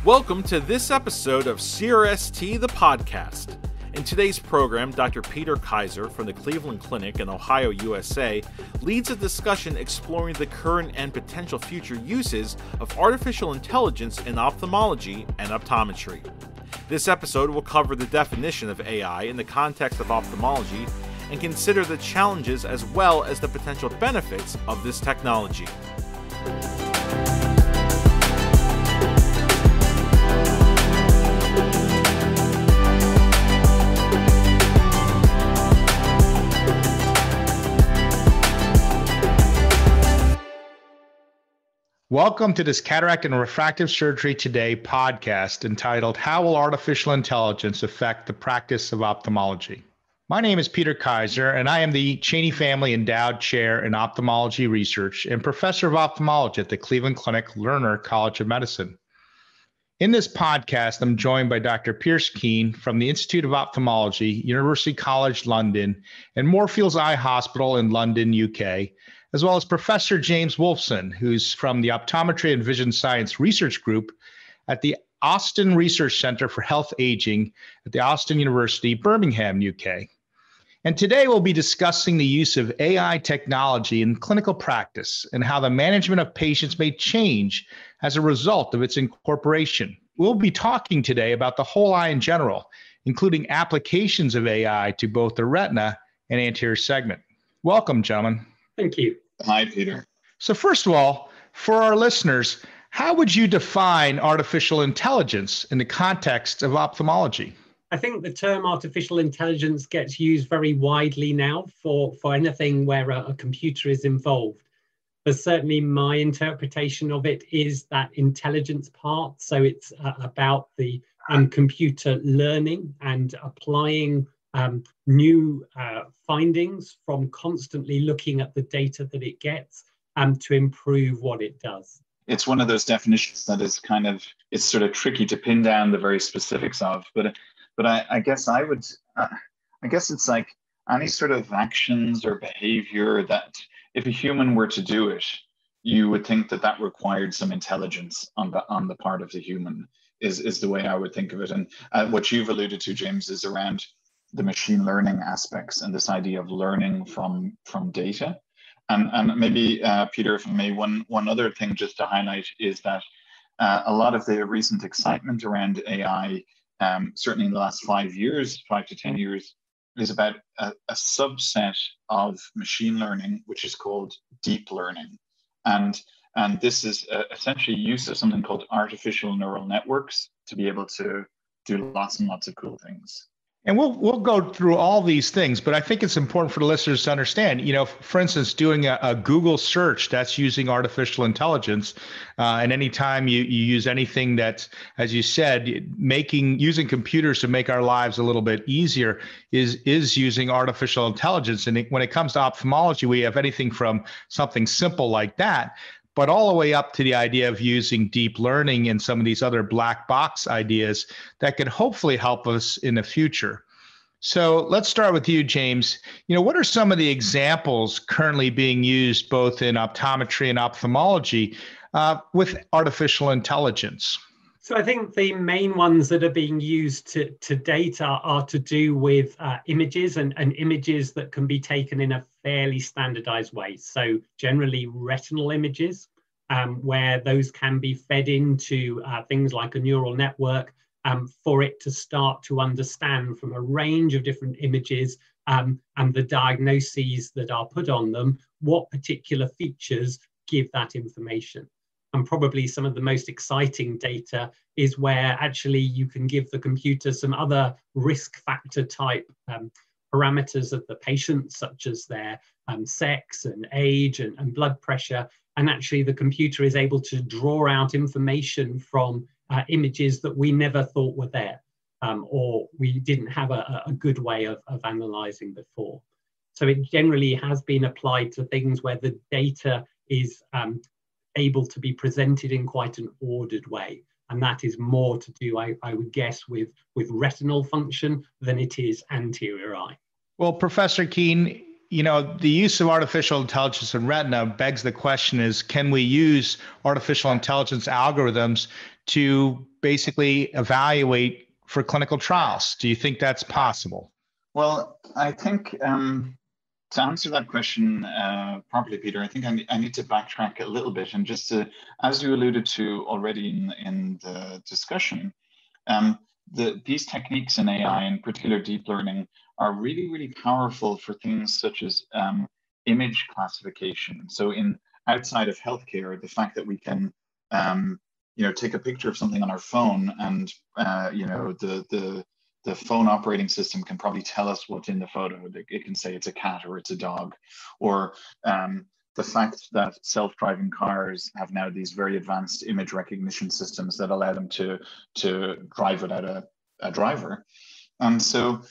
Welcome to this episode of CRST, the podcast. In today's program, Dr. Peter Kaiser from the Cleveland Clinic in Ohio, USA, leads a discussion exploring the current and potential future uses of artificial intelligence in ophthalmology and optometry. This episode will cover the definition of AI in the context of ophthalmology and consider the challenges as well as the potential benefits of this technology. Welcome to this Cataract and Refractive Surgery Today podcast entitled, How Will Artificial Intelligence Affect the Practice of Ophthalmology? My name is Peter Kaiser, and I am the Cheney Family Endowed Chair in Ophthalmology Research and Professor of Ophthalmology at the Cleveland Clinic Lerner College of Medicine. In this podcast, I'm joined by Dr. Pearce Keane from the Institute of Ophthalmology, University College London, and Moorfields Eye Hospital in London, UK, as well as Professor James Wolffsohn, who's from the Optometry and Vision Science Research Group at the Austin Research Center for Health Aging at the Austin University, Birmingham, UK. And today we'll be discussing the use of AI technology in clinical practice and how the management of patients may change as a result of its incorporation. We'll be talking today about the whole eye in general, including applications of AI to both the retina and anterior segment. Welcome, gentlemen. Thank you. Hi, Peter. So first of all, for our listeners, how would you define artificial intelligence in the context of ophthalmology? I think the term artificial intelligence gets used very widely now for anything where a computer is involved. But certainly my interpretation of it is that intelligence part. So it's about the computer learning and applying new findings from constantly looking at the data that it gets to improve what it does. It's one of those definitions that is it's sort of tricky to pin down the very specifics of, but I guess it's like any sort of actions or behavior that if a human were to do it, you would think that required some intelligence on the part of the human is the way I would think of it. And what you've alluded to, James, is around the machine learning aspects and this idea of learning from data. And maybe, Peter, if I may, one other thing just to highlight is that a lot of the recent excitement around AI, certainly in the last 5 to 10 years, is about a subset of machine learning, which is called deep learning. And this is essentially use of something called artificial neural networks to be able to do lots and lots of cool things. And we'll go through all these things, but I think it's important for the listeners to understand, for instance, doing a Google search that's using artificial intelligence, and anytime you use anything that's, as you said, using computers to make our lives a little bit easier is using artificial intelligence. And when it comes to ophthalmology, we have anything from something simple like that, but all the way up to the idea of using deep learning and some of these other black box ideas that could hopefully help us in the future. So let's start with you, James. What are some of the examples currently being used both in optometry and ophthalmology with artificial intelligence? So I think the main ones that are being used to date are to do with images and images that can be taken in a fairly standardized way. So generally retinal images, where those can be fed into things like a neural network for it to start to understand from a range of different images and the diagnoses that are put on them, what particular features give that information. And probably some of the most exciting data is where actually you can give the computer some other risk factor type parameters of the patient, such as their sex and age and blood pressure. And actually the computer is able to draw out information from images that we never thought were there, or we didn't have a good way of analyzing before. So it generally has been applied to things where the data is able to be presented in quite an ordered way. And that is more to do, I would guess, with retinal function than it is anterior eye. Well, Professor Keane, the use of artificial intelligence in retina begs the question is, can we use artificial intelligence algorithms to basically evaluate for clinical trials? Do you think that's possible? Well, I think to answer that question properly, Peter, I think I need to backtrack a little bit, and just to, as you alluded to already in the discussion, these techniques in AI, in particular deep learning, are really, really powerful for things such as image classification. So outside of healthcare, the fact that we can take a picture of something on our phone, and the phone operating system can probably tell us what's in the photo. It can say it's a cat or it's a dog, or the fact that self-driving cars have now these very advanced image recognition systems that allow them to drive without a driver. And so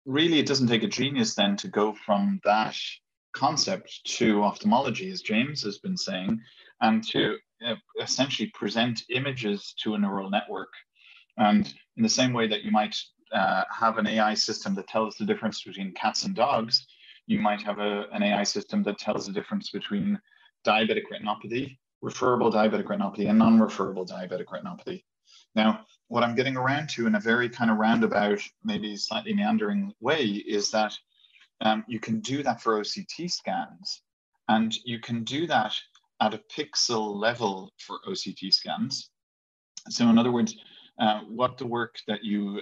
really it doesn't take a genius then to go from that concept to ophthalmology, as James has been saying, and to essentially present images to a neural network. And in the same way that you might have an AI system that tells the difference between cats and dogs, you might have an AI system that tells the difference between diabetic retinopathy, referable diabetic retinopathy, and non-referable diabetic retinopathy. Now, what I'm getting around to in a very kind of roundabout, maybe slightly meandering way, is that you can do that for OCT scans, and you can do that at a pixel level for OCT scans. So in other words, what the work that you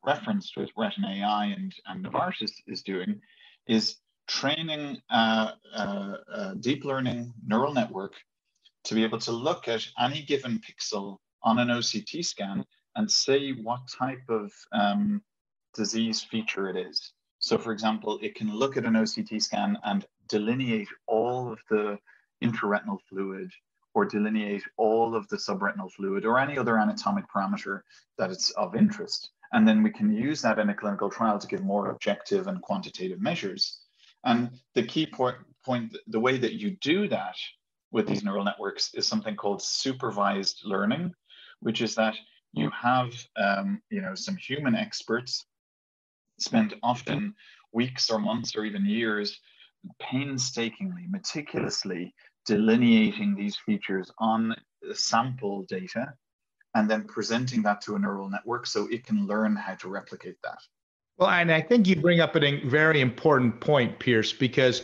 referenced with Retina AI and Novartis is doing is training a deep learning neural network to be able to look at any given pixel on an OCT scan and say what type of disease feature it is. So for example, it can look at an OCT scan and delineate all of the intraretinal fluid, or delineate all of the subretinal fluid, or any other anatomic parameter that is of interest. And then we can use that in a clinical trial to give more objective and quantitative measures. And the key point, the way that you do that with these neural networks is something called supervised learning, which is that you have some human experts spend often weeks or months or even years painstakingly, meticulously delineating these features on sample data, and then presenting that to a neural network so it can learn how to replicate that. Well, and I think you bring up a very important point, Pearce, because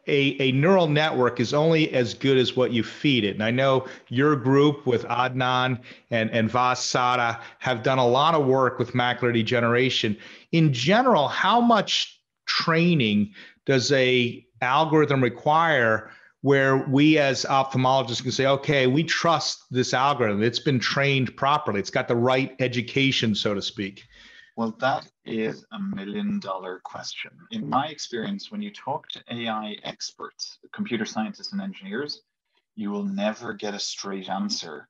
a neural network is only as good as what you feed it. And I know your group with Adnan and Vas Sada have done a lot of work with macular degeneration. In general, how much training does a algorithm require where we as ophthalmologists can say, okay, we trust this algorithm. It's been trained properly. It's got the right education, so to speak. Well, that is $1 million question. In my experience, when you talk to AI experts, computer scientists and engineers, you will never get a straight answer.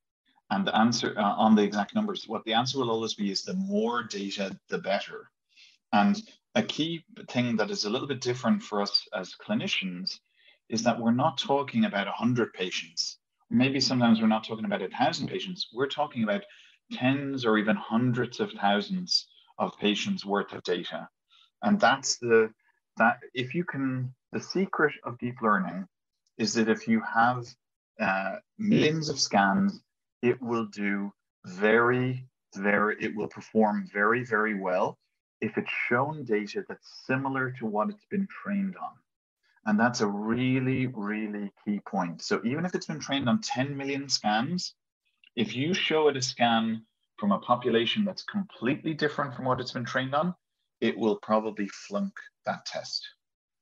And the answer on the exact numbers, what the answer will always be is the more data, the better. And a key thing that is a little bit different for us as clinicians is that we're not talking about 100 patients. Maybe sometimes we're not talking about 1,000 patients. We're talking about tens or even hundreds of thousands of patients worth of data. And the secret of deep learning is that if you have millions of scans, it will perform very, very well if it's shown data that's similar to what it's been trained on. And that's a really, really key point. So even if it's been trained on 10 million scans, if you show it a scan from a population that's completely different from what it's been trained on, it will probably flunk that test.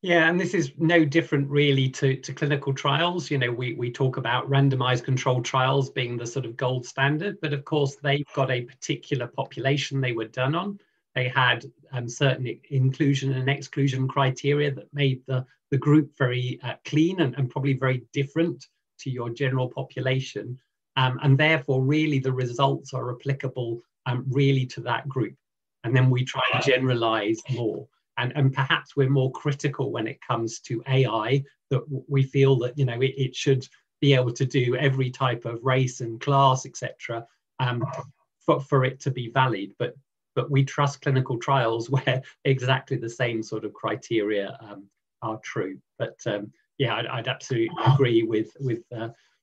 Yeah, and this is no different really to clinical trials. We talk about randomized controlled trials being the sort of gold standard, but of course they've got a particular population they were done on. They had certain inclusion and exclusion criteria that made the group very clean and probably very different to your general population. And therefore, really, the results are applicable really to that group. And then we try to generalize more. And perhaps we're more critical when it comes to AI, that we feel that it should be able to do every type of race and class, etc., for it to be valid. But we trust clinical trials where exactly the same sort of criteria are true. But yeah, I'd absolutely agree with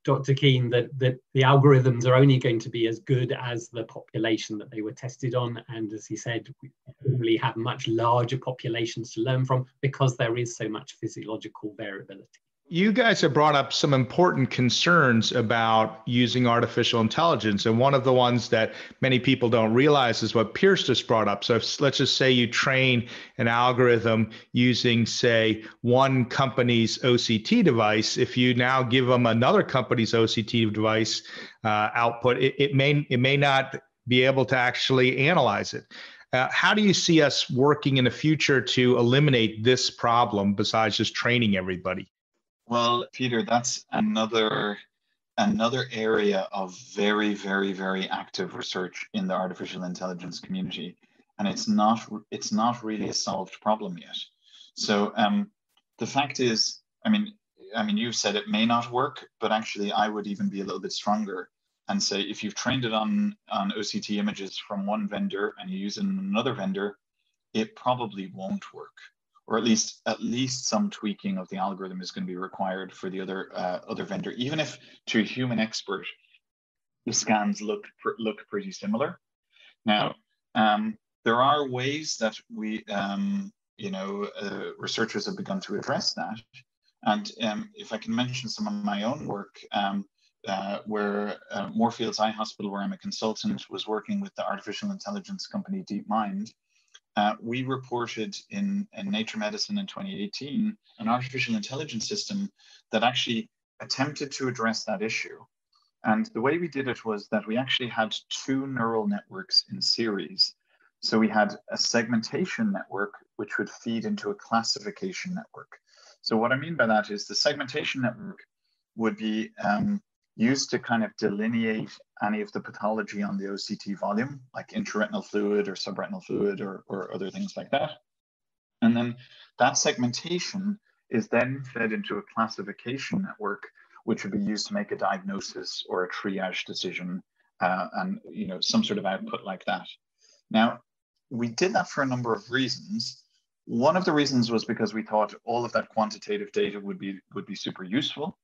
Dr. Keane, that the algorithms are only going to be as good as the population that they were tested on. And as he said, we probably have much larger populations to learn from because there is so much physiological variability. You guys have brought up some important concerns about using artificial intelligence. And one of the ones that many people don't realize is what Pearce just brought up. So let's just say you train an algorithm using, say, one company's OCT device. If you now give them another company's OCT device output, it may not be able to actually analyze it. How do you see us working in the future to eliminate this problem besides just training everybody? Well, Peter, that's another area of very, very, very active research in the artificial intelligence community, and it's not really a solved problem yet. So the fact is, I mean, you've said it may not work, but actually, I would even be a little bit stronger and say if you've trained it on OCT images from one vendor and you use it in another vendor, it probably won't work. Or at least some tweaking of the algorithm is going to be required for the other vendor, even if to a human expert, the scans look pretty similar. Now, there are ways that we, researchers have begun to address that. And if I can mention some of my own work, where Moorfields Eye Hospital, where I'm a consultant, was working with the artificial intelligence company DeepMind. We reported in Nature Medicine in 2018 an artificial intelligence system that actually attempted to address that issue. And the way we did it was that we actually had two neural networks in series. So we had a segmentation network, which would feed into a classification network. So what I mean by that is the segmentation network would be used to kind of delineate any of the pathology on the OCT volume, like intraretinal fluid or subretinal fluid or other things like that. And then that segmentation is then fed into a classification network, which would be used to make a diagnosis or a triage decision and some sort of output like that. Now, we did that for a number of reasons. One of the reasons was because we thought all of that quantitative data would be super useful.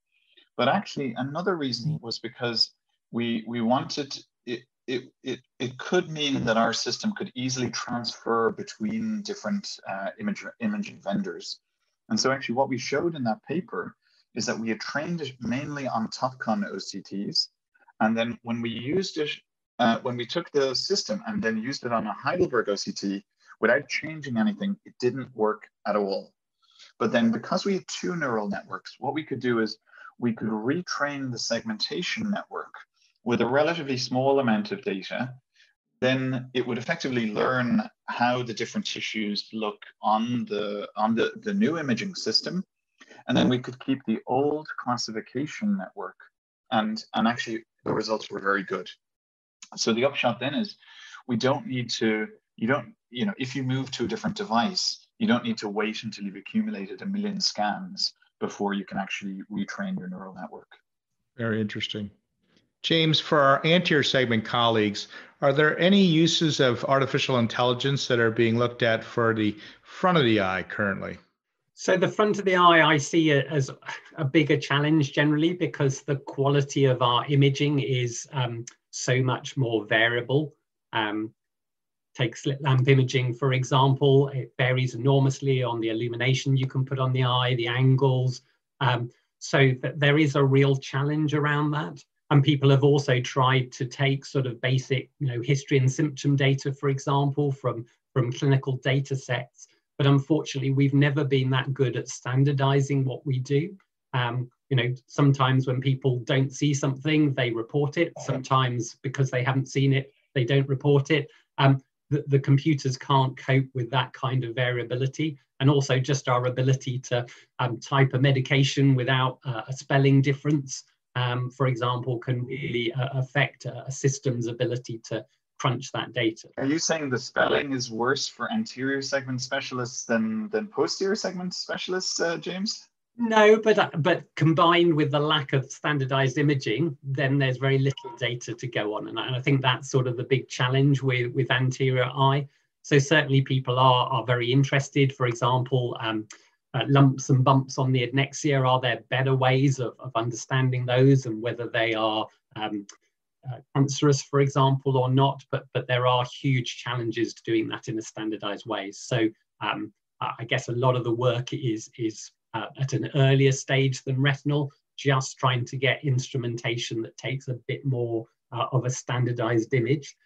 But actually, another reason was because we wanted it could mean that our system could easily transfer between different imaging vendors. And so actually what we showed in that paper is that we had trained it mainly on Topcon OCTs. And then when we used it, when we took the system and then used it on a Heidelberg OCT, without changing anything, it didn't work at all. But then because we had two neural networks, what we could do is we could retrain the segmentation network with a relatively small amount of data. Then it would effectively learn how the different tissues look on the new imaging system. And then we could keep the old classification network. And actually the results were very good. So the upshot then is we don't need to, if you move to a different device, you don't need to wait until you've accumulated 1 million scans before you can actually retrain your neural network. Very interesting. James, for our anterior segment colleagues, are there any uses of artificial intelligence that are being looked at for the front of the eye currently? So the front of the eye, I see it as a bigger challenge generally because the quality of our imaging is so much more variable. Take slit lamp imaging, for example. It varies enormously on the illumination you can put on the eye, the angles. So there is a real challenge around that. And people have also tried to take sort of basic, history and symptom data, for example, from clinical data sets. But unfortunately, we've never been that good at standardizing what we do. Sometimes when people don't see something, they report it. Sometimes because they haven't seen it, they don't report it. The computers can't cope with that kind of variability. And also just our ability to type a medication without a spelling difference, for example, can really affect a system's ability to crunch that data. Are you saying the spelling is worse for anterior segment specialists than posterior segment specialists, James? No, but combined with the lack of standardized imaging, then there's very little data to go on. And I think that's sort of the big challenge with anterior eye. So certainly people are very interested. For example, lumps and bumps on the adnexia? Are there better ways of understanding those, and whether they are cancerous, for example, or not? But there are huge challenges to doing that in a standardized way. So I guess a lot of the work is at an earlier stage than retinal, just trying to get instrumentation that takes a bit more of a standardized image,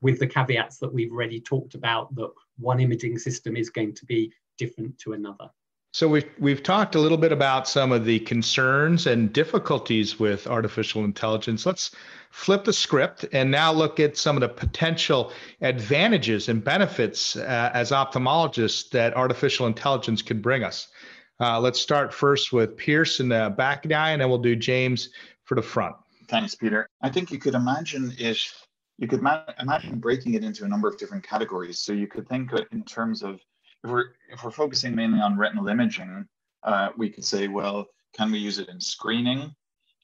with the caveats that we've already talked about, that one imaging system is going to be different to another. So we've talked a little bit about some of the concerns and difficulties with artificial intelligence. Let's flip the script and now look at some of the potential advantages and benefits as ophthalmologists that artificial intelligence could bring us. Let's start first with Pearce in the back of the eye, and then we'll do James for the front. Thanks, Peter. I think you could imagine imagine breaking it into a number of different categories. So you could think in terms of, if we're focusing mainly on retinal imaging, we could say, well, can we use it in screening?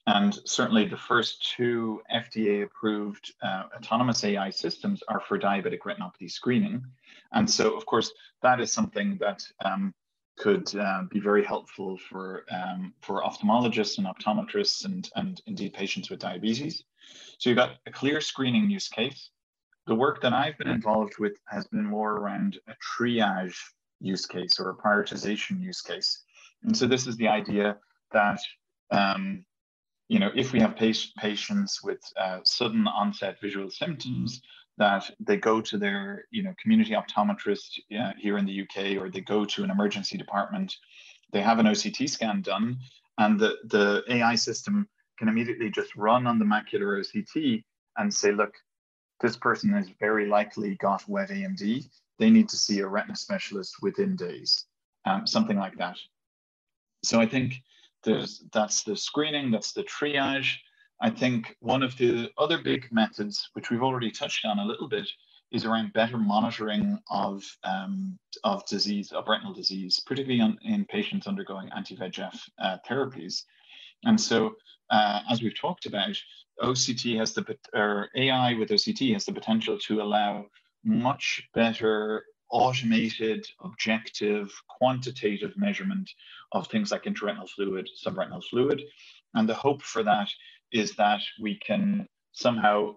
And certainly the first two FDA-approved autonomous AI systems are for diabetic retinopathy screening. And so, of course, that is something that could be very helpful for ophthalmologists and optometrists and indeed patients with diabetes. So you've got a clear screening use case. The work that I've been involved with has been more around a triage use case or a prioritization use case. And so this is the idea that, if we have patients with sudden onset visual symptoms, that they go to their community optometrist here in the UK, or they go to an emergency department, they have an OCT scan done, and the AI system can immediately just run on the macular OCT and say, look, this person has very likely got wet AMD. They need to see a retina specialist within days, something like that. So I think that's the screening, that's the triage. I think one of the other big methods, which we've already touched on a little bit, is around better monitoring of disease, of retinal disease, particularly in patients undergoing anti-VEGF therapies. And so, as we've talked about, AI with OCT has the potential to allow much better automated, objective, quantitative measurement of things like intraretinal fluid, subretinal fluid. And the hope for that is that we can somehow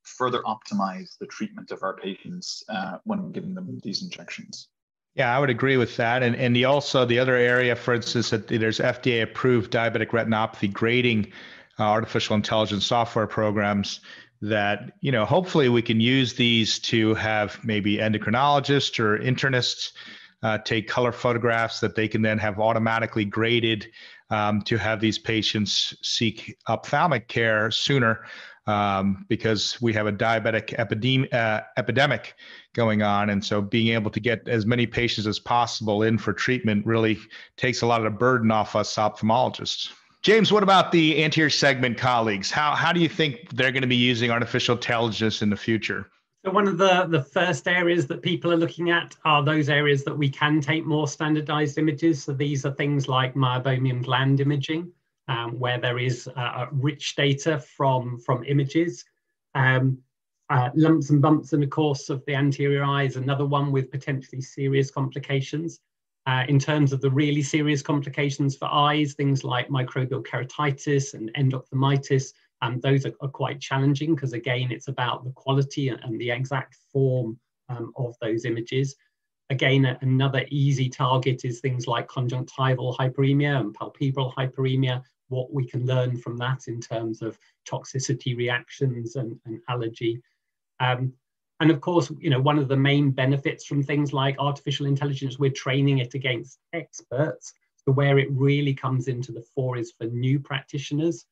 further optimize the treatment of our patients when giving them these injections. Yeah, I would agree with that. And the other area, for instance, that there's FDA-approved diabetic retinopathy grading artificial intelligence software programs that, hopefully we can use these to have maybe endocrinologists or internists take color photographs that they can then have automatically graded to have these patients seek ophthalmic care sooner, because we have a diabetic epidemic going on. And so being able to get as many patients as possible in for treatment really takes a lot of the burden off us ophthalmologists. James, what about the anterior segment colleagues? How do you think they're going to be using artificial intelligence in the future? So one of the first areas that people are looking at are those areas that we can take more standardized images. So these are things like meibomian gland imaging, where there is rich data from images. Lumps and bumps in the course of the anterior eye is another one with potentially serious complications. In terms of the really serious complications for eyes, things like microbial keratitis and endophthalmitis, those are quite challenging because, again, it's about the quality and the exact form of those images. Again, another easy target is things like conjunctival hyperemia and palpebral hyperemia, what we can learn from that in terms of toxicity reactions and allergy. And of course, one of the main benefits from things like artificial intelligence, we're training it against experts. So where it really comes into the fore is for new practitioners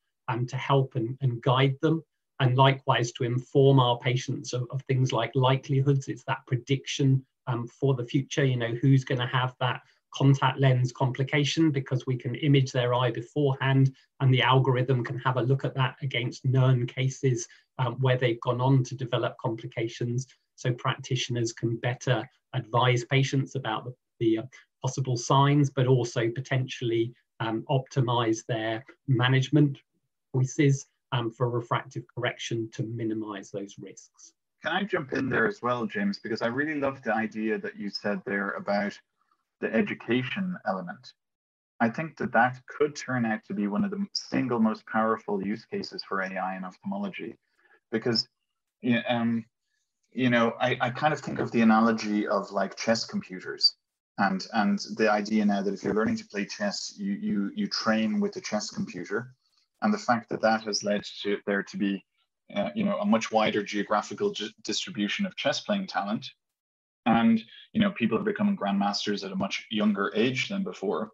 to help and guide them. And likewise, to inform our patients of things like likelihoods. It's that prediction for the future, who's going to have that contact lens complication, because we can image their eye beforehand and the algorithm can have a look at that against known cases where they've gone on to develop complications, so practitioners can better advise patients about the possible signs, but also potentially optimize their management choices for refractive correction to minimize those risks. Can I jump in there as well, James? Because I really love the idea that you said there about the education element, I think that could turn out to be one of the single most powerful use cases for AI in ophthalmology, because I kind of think of the analogy of like chess computers, and the idea now that if you're learning to play chess, you train with the chess computer, and the fact that has led to there to be a much wider geographical distribution of chess playing talent, and people are becoming grandmasters at a much younger age than before.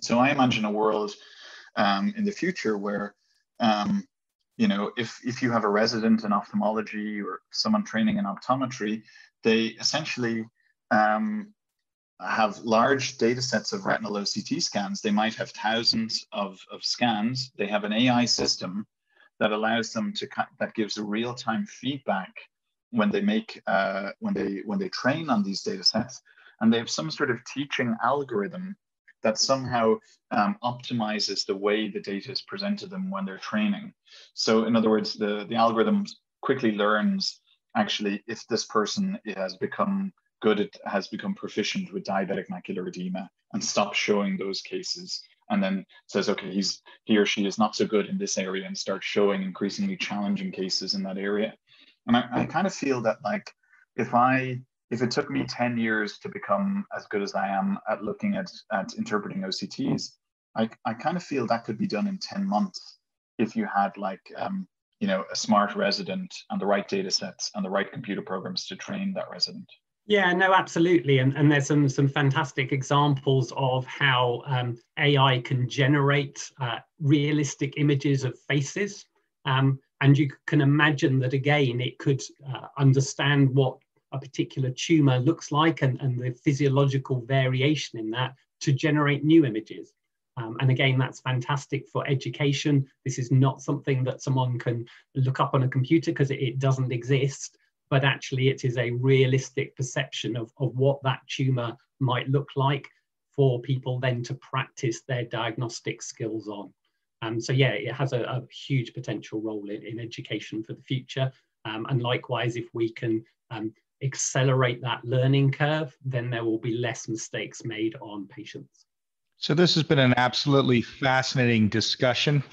So I imagine a world in the future where if you have a resident in ophthalmology or someone training in optometry, they essentially have large data sets of retinal OCT scans. They might have thousands of scans. They have an AI system that allows them that gives a real-time feedback when they make when they train on these data sets, and they have some sort of teaching algorithm that somehow optimizes the way the data is presented to them when they're training. So in other words, the algorithm quickly learns actually if this person has become proficient with diabetic macular edema and stops showing those cases, and then says, okay, he or she is not so good in this area, and starts showing increasingly challenging cases in that area. And I kind of feel that, like, if it took me 10 years to become as good as I am at looking at interpreting OCTs, I kind of feel that could be done in 10 months if you had a smart resident and the right data sets and the right computer programs to train that resident. Yeah, no, absolutely. And there's some fantastic examples of how AI can generate realistic images of faces. And you can imagine that, again, it could understand what a particular tumor looks like and the physiological variation in that to generate new images. And again, that's fantastic for education. This is not something that someone can look up on a computer because it doesn't exist, but actually it is a realistic perception of what that tumor might look like for people then to practice their diagnostic skills on. So yeah, it has a huge potential role in education for the future. And likewise, if we can accelerate that learning curve, then there will be less mistakes made on patients. So this has been an absolutely fascinating discussion.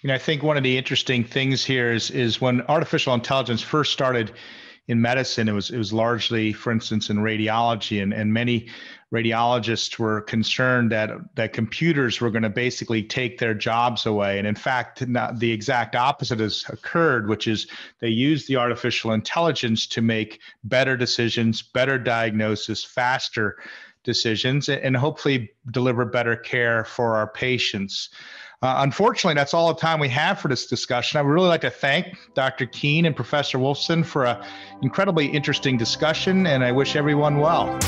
I think one of the interesting things here is when artificial intelligence first started in medicine, it was largely, for instance, in radiology, and many radiologists were concerned that computers were going to basically take their jobs away. And in fact, the exact opposite has occurred, which is they use the artificial intelligence to make better decisions, better diagnosis, faster decisions, and hopefully deliver better care for our patients. Unfortunately, that's all the time we have for this discussion. I would really like to thank Dr. Keane and Professor Wolffsohn for an incredibly interesting discussion, and I wish everyone well.